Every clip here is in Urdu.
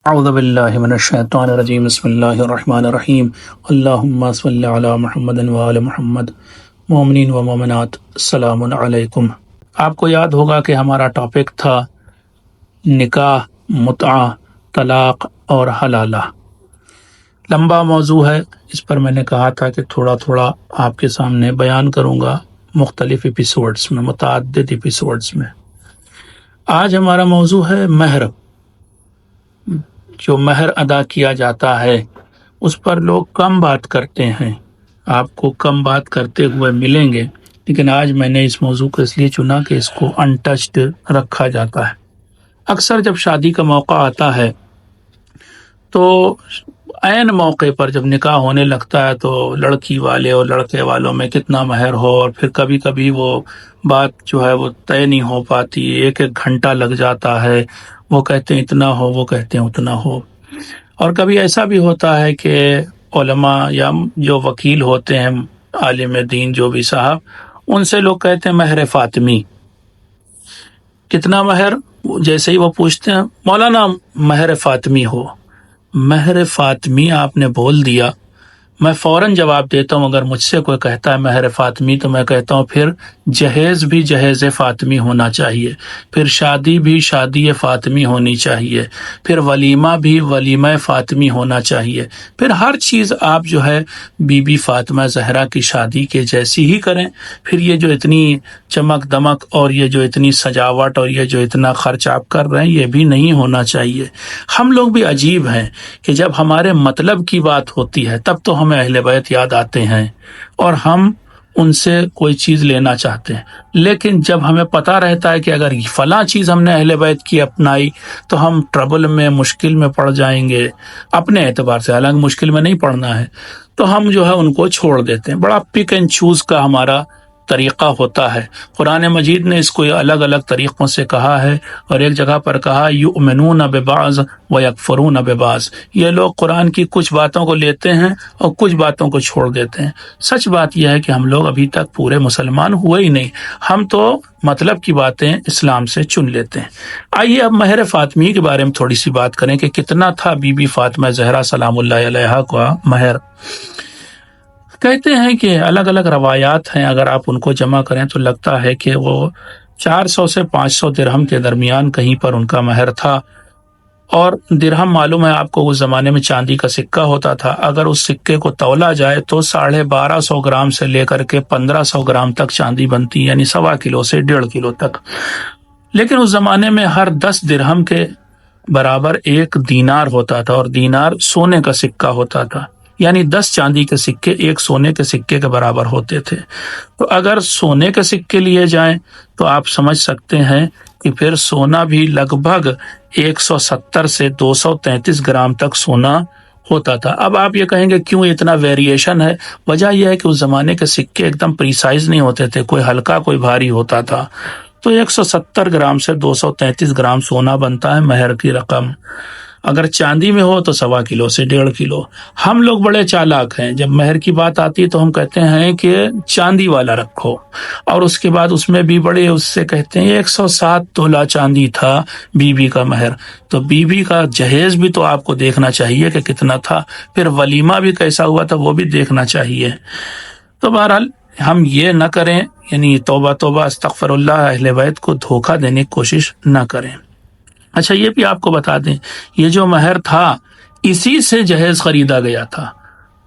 اعوذ باللہ من الشیطان الرجیم بسم اللہ الرحمن الرحیم اللہم صلی علی محمد وآل محمد مومنین و مومنات السلام علیکم۔ آپ کو یاد ہوگا کہ ہمارا ٹاپک تھا نکاح، متعہ، طلاق اور حلالہ۔ لمبا موضوع ہے، اس پر میں نے کہا تھا کہ تھوڑا تھوڑا آپ کے سامنے بیان کروں گا مختلف ایپیسوڈز میں، متعدد ایپیسوڈز میں۔ آج ہمارا موضوع ہے مہر۔ جو مہر ادا کیا جاتا ہے اس پر لوگ کم بات کرتے ہیں، آپ کو کم بات کرتے ہوئے ملیں گے، لیکن آج میں نے اس موضوع کو اس لیے چنا کہ اس کو انٹچڈ رکھا جاتا ہے۔ اکثر جب شادی کا موقع آتا ہے تو عین موقع پر جب نکاح ہونے لگتا ہے تو لڑکی والے اور لڑکے والوں میں کتنا مہر ہو، اور پھر کبھی کبھی وہ بات جو ہے وہ طے نہیں ہو پاتی، ایک ایک گھنٹہ لگ جاتا ہے، وہ کہتے ہیں اتنا ہو، وہ کہتے ہیں اتنا ہو۔ اور کبھی ایسا بھی ہوتا ہے کہ علماء یا جو وکیل ہوتے ہیں، عالم دین جو بھی صاحب، ان سے لوگ کہتے ہیں مہر فاطمی۔ کتنا مہر؟ جیسے ہی وہ پوچھتے ہیں مولانا مہر فاطمی ہو، مہر فاطمی آپ نے بول دیا، میں فوراً جواب دیتا ہوں۔ اگر مجھ سے کوئی کہتا ہے مہر فاطمی تو میں کہتا ہوں پھر جہیز بھی جہیز فاطمی ہونا چاہیے، پھر شادی بھی شادی فاطمی ہونی چاہیے، پھر ولیمہ بھی ولیمہ فاطمی ہونا چاہیے، پھر ہر چیز آپ جو ہے بی بی فاطمہ زہرا کی شادی کے جیسی ہی کریں۔ پھر یہ جو اتنی چمک دمک اور یہ جو اتنی سجاوٹ اور یہ جو اتنا خرچ آپ کر رہے ہیں یہ بھی نہیں ہونا چاہیے۔ ہم لوگ بھی عجیب ہیں کہ جب ہمارے مطلب کی بات ہوتی ہے تب تو ہمیں اہل بیت یاد آتے ہیں اور ہم ان سے کوئی چیز لینا چاہتے ہیں، لیکن جب ہمیں پتہ رہتا ہے کہ اگر فلاں چیز ہم نے اہل بیت کی اپنائی تو ہم ٹربل میں، مشکل میں پڑ جائیں گے اپنے اعتبار سے، حالانکہ مشکل میں نہیں پڑنا ہے، تو ہم جو ہے ان کو چھوڑ دیتے ہیں۔ بڑا پک اینڈ چوز کا ہمارا طریقہ ہوتا ہے۔ قرآن مجید نے اس کو الگ الگ طریقوں سے کہا ہے، اور ایک جگہ پر کہا یؤمنون ببعض ویکفرون ببعض، یہ لوگ قرآن کی کچھ باتوں کو لیتے ہیں اور کچھ باتوں کو چھوڑ دیتے ہیں۔ سچ بات یہ ہے کہ ہم لوگ ابھی تک پورے مسلمان ہوئے ہی نہیں، ہم تو مطلب کی باتیں اسلام سے چن لیتے ہیں۔ آئیے اب مہر فاطمی کے بارے میں تھوڑی سی بات کریں کہ کتنا تھا بی بی فاطمہ زہرا سلام اللہ علیہا کا مہر۔ کہتے ہیں کہ الگ الگ روایات ہیں، اگر آپ ان کو جمع کریں تو لگتا ہے کہ وہ 400 سے 500 درہم کے درمیان کہیں پر ان کا مہر تھا۔ اور درہم معلوم ہے آپ کو اس زمانے میں چاندی کا سکہ ہوتا تھا، اگر اس سکے کو تولا جائے تو 1250 گرام سے لے کر کے 1500 گرام تک چاندی بنتی، یعنی 1.25 کلو سے 1.5 کلو تک۔ لیکن اس زمانے میں ہر 10 درہم کے برابر 1 دینار ہوتا تھا، اور دینار سونے کا سکہ ہوتا تھا، یعنی 10 چاندی کے سکے 1 سونے کے سکے کے برابر ہوتے تھے۔ تو اگر سونے کے سکے لیے جائیں تو آپ سمجھ سکتے ہیں کہ پھر سونا بھی لگ بھگ 170 سے 233 گرام تک سونا ہوتا تھا۔ اب آپ یہ کہیں گے کیوں اتنا ویریشن ہے؟ وجہ یہ ہے کہ اس زمانے کے سکے ایک دم پریسائز نہیں ہوتے تھے، کوئی ہلکا کوئی بھاری ہوتا تھا۔ تو 170 گرام سے 233 گرام سونا بنتا ہے مہر کی رقم۔ اگر چاندی میں ہو تو 1.25 کلو سے 1.5 کلو۔ ہم لوگ بڑے چالاک ہیں، جب مہر کی بات آتی ہے تو ہم کہتے ہیں کہ چاندی والا رکھو، اور اس کے بعد اس میں بھی بڑے اس سے کہتے ہیں 107 تولہ چاندی تھا بی بی کا مہر۔ تو بی بی کا جہیز بھی تو آپ کو دیکھنا چاہیے کہ کتنا تھا، پھر ولیمہ بھی کیسا ہوا تھا وہ بھی دیکھنا چاہیے۔ تو بہرحال ہم یہ نہ کریں، یعنی توبہ توبہ استغفر اللہ، اہل بیت کو دھوکہ دینے کی کوشش نہ کریں۔ اچھا یہ بھی آپ کو بتا دیں، یہ جو مہر تھا اسی سے جہیز خریدا گیا تھا۔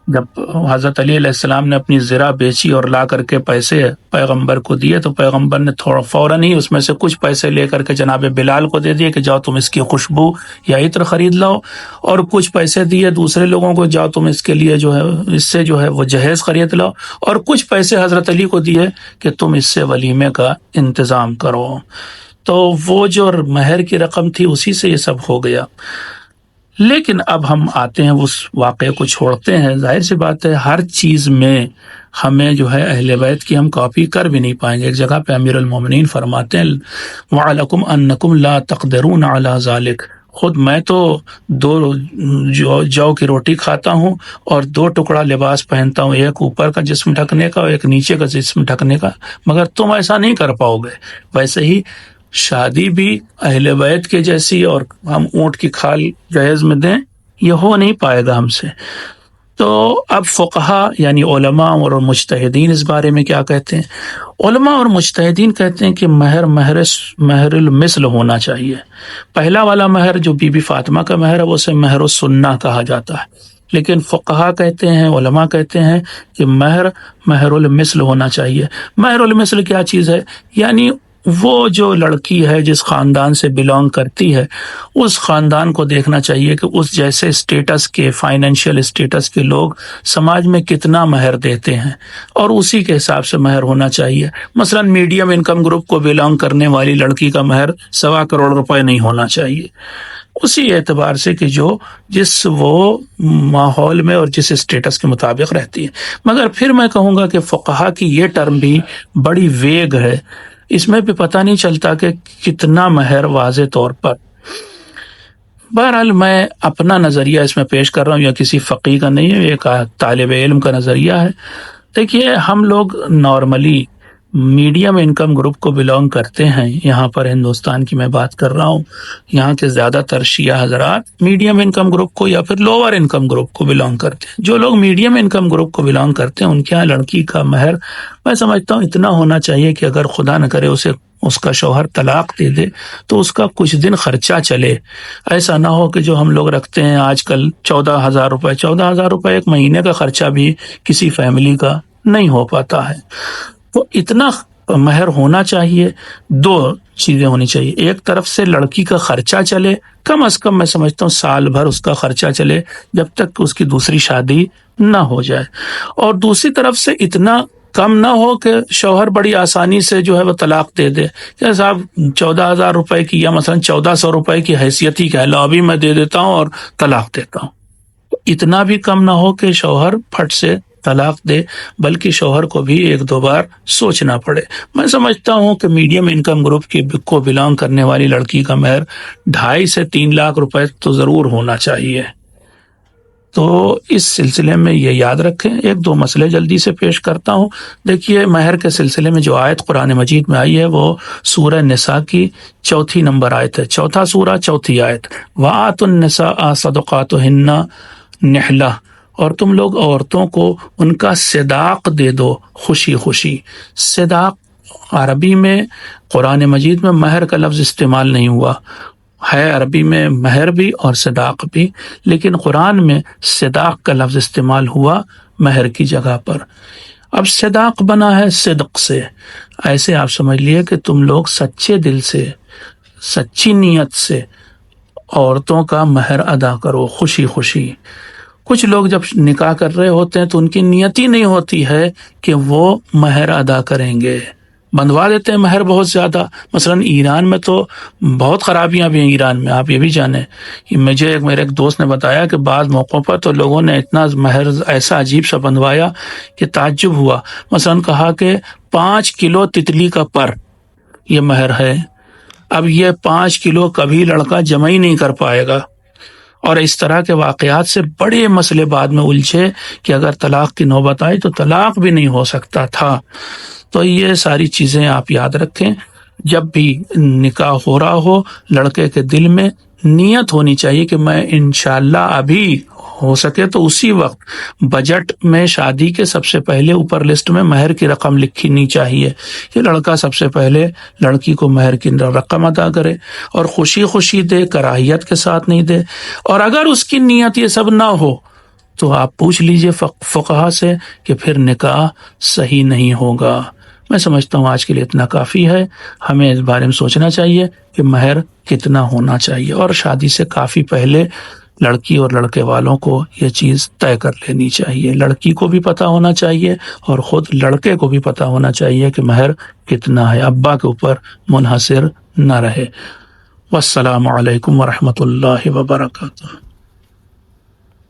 جب حضرت علی علیہ السلام نے اپنی زرہ بیچی اور لا کر کے پیسے پیغمبر کو دیے تو پیغمبر نے فوراً ہی اس میں سے کچھ پیسے لے کر کے جناب بلال کو دے دیے کہ جاؤ تم اس کی خوشبو یا عطر خرید لاؤ، اور کچھ پیسے دیے دوسرے لوگوں کو، جاؤ تم اس کے لیے جو ہے اس سے جو ہے وہ جہیز خرید لاؤ، اور کچھ پیسے حضرت علی کو دیے کہ تم اس سے ولیمے کا انتظام کرو۔ تو وہ جو مہر کی رقم تھی اسی سے یہ سب ہو گیا۔ لیکن اب ہم آتے ہیں اس واقعے کو چھوڑتے ہیں، ظاہر سی بات ہے ہر چیز میں ہمیں جو ہے اہل بیت کی ہم کاپی کر بھی نہیں پائیں گے۔ ایک جگہ پہ امیر المومنین فرماتے ہیں وَعَلَكُمْ أَنَّكُمْ لَا تَقْدِرُونَ عَلَى ذَلِكَ، خود میں تو 2 جو کی روٹی کھاتا ہوں اور 2 ٹکڑا لباس پہنتا ہوں، ایک اوپر کا جسم ڈھکنے کا اور ایک نیچے کا جسم ڈھکنے کا، مگر تم ایسا نہیں کر پاؤ گے۔ ویسے ہی شادی بھی اہل بیت کے جیسی اور ہم اونٹ کی کھال جہیز میں دیں، یہ ہو نہیں پائے گا ہم سے۔ تو اب فقہا یعنی علماء اور مجتہدین اس بارے میں کیا کہتے ہیں؟ علماء اور مجتہدین کہتے ہیں کہ مہر المثل ہونا چاہیے۔ پہلا والا مہر جو بی بی فاطمہ کا مہر ہے وہ اسے مہر السنہ کہا جاتا ہے، لیکن فقہا کہتے ہیں، علماء کہتے ہیں کہ مہر المثل ہونا چاہیے۔ مہر المثل کیا چیز ہے؟ یعنی وہ جو لڑکی ہے جس خاندان سے بلانگ کرتی ہے اس خاندان کو دیکھنا چاہیے کہ اس جیسے اسٹیٹس کے، فائنینشیل اسٹیٹس کے لوگ سماج میں کتنا مہر دیتے ہیں اور اسی کے حساب سے مہر ہونا چاہیے۔ مثلا میڈیم انکم گروپ کو بلانگ کرنے والی لڑکی کا مہر 1.25 کروڑ روپے نہیں ہونا چاہیے، اسی اعتبار سے کہ جس وہ ماحول میں اور جس اسٹیٹس کے مطابق رہتی ہے۔ مگر پھر میں کہوں گا کہ فقہا کی یہ ٹرم بھی بڑی ویگ ہے، اس میں بھی پتہ نہیں چلتا کہ کتنا مہر واضح طور پر۔ بہرحال میں اپنا نظریہ اس میں پیش کر رہا ہوں، یا کسی فقیہ کا نہیں ہے، ایک طالب علم کا نظریہ ہے۔ دیکھیے ہم لوگ نارملی میڈیم انکم گروپ کو بلانگ کرتے ہیں، یہاں پر ہندوستان کی میں بات کر رہا ہوں، یہاں کے زیادہ تر شیعہ حضرات میڈیم انکم گروپ کو یا پھر لوور انکم گروپ کو بلانگ کرتے ہیں۔ جو لوگ میڈیم انکم گروپ کو بلانگ کرتے ہیں ان کے یہاں لڑکی کا مہر میں سمجھتا ہوں اتنا ہونا چاہیے کہ اگر خدا نہ کرے اس کا شوہر طلاق دے دے تو اس کا کچھ دن خرچہ چلے۔ ایسا نہ ہو کہ جو ہم لوگ رکھتے ہیں آج کل 14,000 روپے، 14,000 روپے ایک مہینے کا خرچہ بھی کسی فیملی کا نہیں ہو پاتا ہے۔ تو اتنا مہر ہونا چاہیے۔ دو چیزیں ہونی چاہیے، ایک طرف سے لڑکی کا خرچہ چلے، کم از کم میں سمجھتا ہوں سال بھر اس کا خرچہ چلے جب تک کہ اس کی دوسری شادی نہ ہو جائے، اور دوسری طرف سے اتنا کم نہ ہو کہ شوہر بڑی آسانی سے جو ہے وہ طلاق دے دے کہ صاحب 14,000 روپے کی یا مثلا 1,400 روپے کی حیثیت ہی کیا ہے، لو ابھی میں دے دیتا ہوں اور طلاق دیتا ہوں۔ اتنا بھی کم نہ ہو کہ شوہر پھٹ سے طلاق دے، بلکہ شوہر کو بھی 1-2 بار سوچنا پڑے۔ میں سمجھتا ہوں کہ میڈیم انکم گروپ کو بلانگ کرنے والی لڑکی کا مہر 2.5 سے 3 لاکھ روپے تو ضرور ہونا چاہیے۔ تو اس سلسلے میں یہ یاد رکھیں۔ 1-2 مسئلے جلدی سے پیش کرتا ہوں۔ دیکھیے مہر کے سلسلے میں جو آیت قرآن مجید میں آئی ہے وہ سورہ نساء کی 4 نمبر آیت ہے، 4 سورہ 4 آیت، وَآتُوا النِّسَاءَ صَدُقَاتُهُنَّ نِحْلَةً، اور تم لوگ عورتوں کو ان کا صداق دے دو خوشی خوشی۔ صداق عربی میں قرآن مجید میں مہر کا لفظ استعمال نہیں ہوا ہے، عربی میں مہر بھی اور صداق بھی، لیکن قرآن میں صداق کا لفظ استعمال ہوا مہر کی جگہ پر۔ اب صداق بنا ہے صدق سے، ایسے آپ سمجھ لیے کہ تم لوگ سچے دل سے، سچی نیت سے عورتوں کا مہر ادا کرو خوشی خوشی۔ کچھ لوگ جب نکاح کر رہے ہوتے ہیں تو ان کی نیت ہی نہیں ہوتی ہے کہ وہ مہر ادا کریں گے، بندوا دیتے ہیں مہر بہت زیادہ۔ مثلا ایران میں تو بہت خرابیاں بھی ہیں، ایران میں آپ یہ بھی جانیں، میرے ایک دوست نے بتایا کہ بعض موقعوں پر تو لوگوں نے اتنا مہر ایسا عجیب سا بندوایا کہ تعجب ہوا۔ مثلا کہا کہ 5 کلو تتلی کا پر یہ مہر ہے۔ اب یہ 5 کلو کبھی لڑکا جمع ہی نہیں کر پائے گا، اور اس طرح کے واقعات سے بڑے مسئلے بعد میں الجھے کہ اگر طلاق کی نوبت آئی تو طلاق بھی نہیں ہو سکتا تھا۔ تو یہ ساری چیزیں آپ یاد رکھیں، جب بھی نکاح ہو رہا ہو لڑکے کے دل میں نیت ہونی چاہیے کہ میں انشاءاللہ ابھی ہو سکے تو اسی وقت بجٹ میں شادی کے سب سے پہلے اوپر لسٹ میں مہر کی رقم لکھنی چاہیے کہ لڑکا سب سے پہلے لڑکی کو مہر کی رقم ادا کرے، اور خوشی خوشی دے، کراہیت کے ساتھ نہیں دے۔ اور اگر اس کی نیت یہ سب نہ ہو تو آپ پوچھ لیجئے فقہا سے کہ پھر نکاح صحیح نہیں ہوگا۔ میں سمجھتا ہوں آج کے لیے اتنا کافی ہے۔ ہمیں اس بارے میں سوچنا چاہیے کہ مہر کتنا ہونا چاہیے، اور شادی سے کافی پہلے لڑکی اور لڑکے والوں کو یہ چیز طے کر لینی چاہیے۔ لڑکی کو بھی پتہ ہونا چاہیے اور خود لڑکے کو بھی پتہ ہونا چاہیے کہ مہر کتنا ہے، ابا کے اوپر منحصر نہ رہے۔ والسلام علیکم ورحمۃ اللہ وبرکاتہ۔